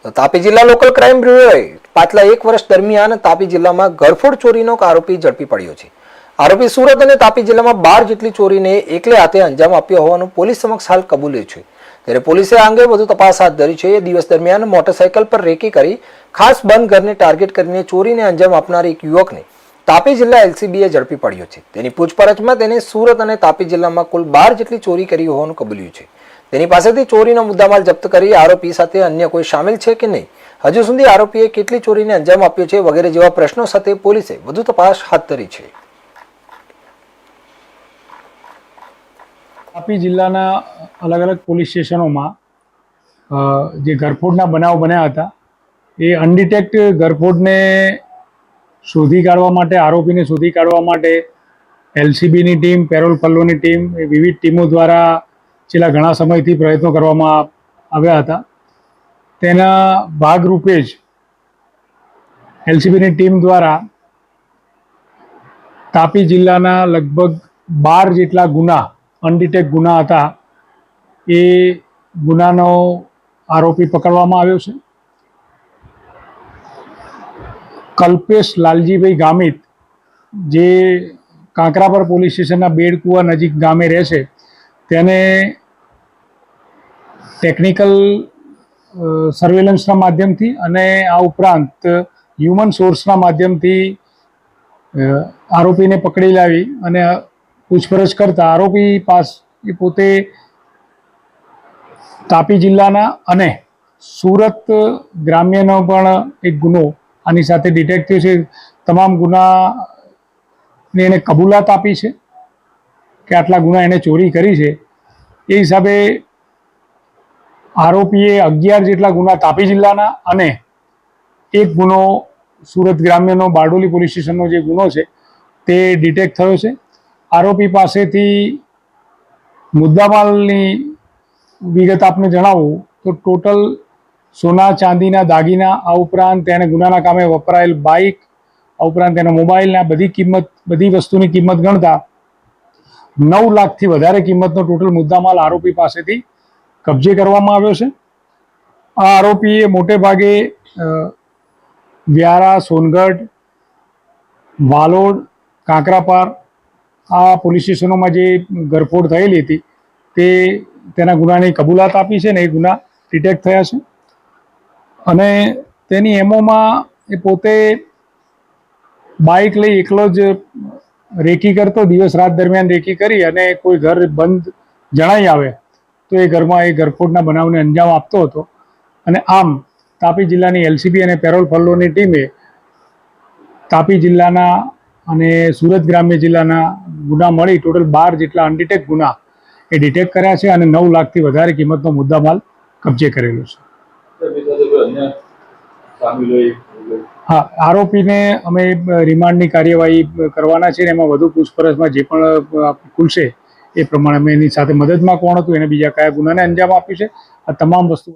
તો તાપી જિલ્લા local crime બ્યુરોએ પાછલા 1 વર્ષ દરમિયાન તાપી જિલ્લામાં ઘરફોડ ચોરીનો આરોપી ઝડપી પડ્યો છે. આરોપી સુરત અને તાપી જિલ્લામાં 12 જેટલી ચોરીને એકલે હાથે અંજામ આપ્યો હોવાનું પોલીસ સમક્ષ હાલ કબૂલ્યું છે. ત્યારે પોલીસે આ અંગે વધુ તપાસ હાથ ધરી છે. દિવસ દરમિયાન મોટરસાયકલ પર રેકી કરી ખાસ બંધ ઘરને ટાર્ગેટ કરીને ચોરીને અંજામ આપનાર એક યુવકને તાપી જિલ્લા એલસીબીએ ઝડપી પડ્યો છે. તેની પૂછપરછમાં તેને સુરત અને તાપી જિલ્લામાં કુલ 12 જેટલી ચોરી કરી હોવાનું કબૂલ્યું છે. તેની પાસેથી ચોરીનો મુદ્દામાલ જપ્ત કરી આરોપી સાથે અન્ય કોઈ સામેલ છે કે નહીં, હજુ સુધી આરોપીએ કેટલી ચોરીને અંજામ આપ્યો છે વગેરે જેવા પ્રશ્નો સાથે પોલીસે વધુ તપાસ હાથ ધરી છે. તાપી જિલ્લાના અલગ અલગ પોલીસ સ્ટેશનોમાં જે ઘરફોડના બનાવ બન્યા હતા એ અનડિટેક્ટ ઘરફોડને શોધી કાઢવા માટે, આરોપીને શોધી કાઢવા માટે એલસીબીની ટીમ, પેરોલ પલ્લોની ટીમ, એ વિવિધ ટીમો દ્વારા છેલ્લા ઘણા સમયથી પ્રયત્નો કરવામાં આવ્યા હતા. તેના ભાગરૂપે જ એલસીબીની ટીમ દ્વારા તાપી જિલ્લાના લગભગ 12 જેટલા ગુના, અનડિટેક્ટ ગુના હતા, એ ગુનાનો આરોપી પકડવામાં આવ્યો છે. કલ્પેશ લાલજીભાઈ ગામિત, જે કાંકરાપર પોલીસ સ્ટેશનના બેડકુવા નજીક ગામે રહે છે, તેને ટેકનિકલ સર્વેલન્સના માધ્યમથી અને આ ઉપરાંત હ્યુમન સોર્સના માધ્યમથી આરોપીને પકડી લાવી અને પૂછપરછ કરતા આરોપી પોતે તાપી જિલ્લાના અને સુરત ગ્રામ્યનો પણ એક ગુનો આની સાથે ડિટેક્ટ થયો છે. તમામ ગુનાને એને કબૂલાત આપી છે કે આટલા ગુના એને ચોરી કરી છે. એ હિસાબે આરોપીએ 11 જેટલા ગુના તાપી જિલ્લાના અને એક ગુનો સુરત ગ્રામ્યનો બારડોલી પોલીસ સ્ટેશનનો જે ગુનો છે તે ડિટેક્ટ થયો છે. આરોપી પાસેથી મુદ્દામાલની વિગત આપને જણાવું તો ટોટલ સોના ચાંદીના દાગીના, આ ઉપરાંત તેને ગુનાના કામે વપરાયેલ બાઇક, આ ઉપરાંત તેના મોબાઈલના બધી વસ્તુની કિંમત ગણતા 9 લાખથી વધારે કિંમતનો ટોટલ મુદ્દામાલ આરોપી પાસેથી કબજે કરવામાં આવ્યો છે. આ આરોપીએ મોટે ભાગે વ્યારા, સોનગઢ, વાલોડ, કાંકરાપાર આ પોલીસ સ્ટેશનોમાં જે ઘરફોડ થયેલી હતી તેના ગુનાની કબૂલાત આપી છે ને એ ગુના ડિટેક્ટ થયા છે. અને તેની એમોમાં એ પોતે બાઇક લઈ એકલો જ રેકી કરતો, દિવસ રાત દરમિયાન રેકી કરી અને કોઈ ઘર બંધ જણાઈ આવે તો એ ઘરમાં એ ઘરફોડના બનાવને અંજામ આપતો હતો. અને આમ તાપી જિલ્લાની એલસીબી અને પેરોલ પલ્લોની ટીમે તાપી જિલ્લાના અને સુરત ગ્રામ્ય જિલ્લાના ગુના મળી ટોટલ 12 જેટલા અનડિટેક્ટ ગુના એ ડિટેક્ટ કર્યા છે અને 9 લાખથી વધારે કિંમતનો મુદ્દામાલ કબજે કરેલો છે. હા, આરોપીને અમે રિમાન્ડની કાર્યવાહી કરવાના છે. એમાં વધુ પૂછપરછમાં જે પણ ખુલશે એ પ્રમાણે અમે એની સાથે મદદમાં કોણ હતું, એને બીજા કયા ગુનાને અંજામ આપ્યું છે, આ તમામ વસ્તુ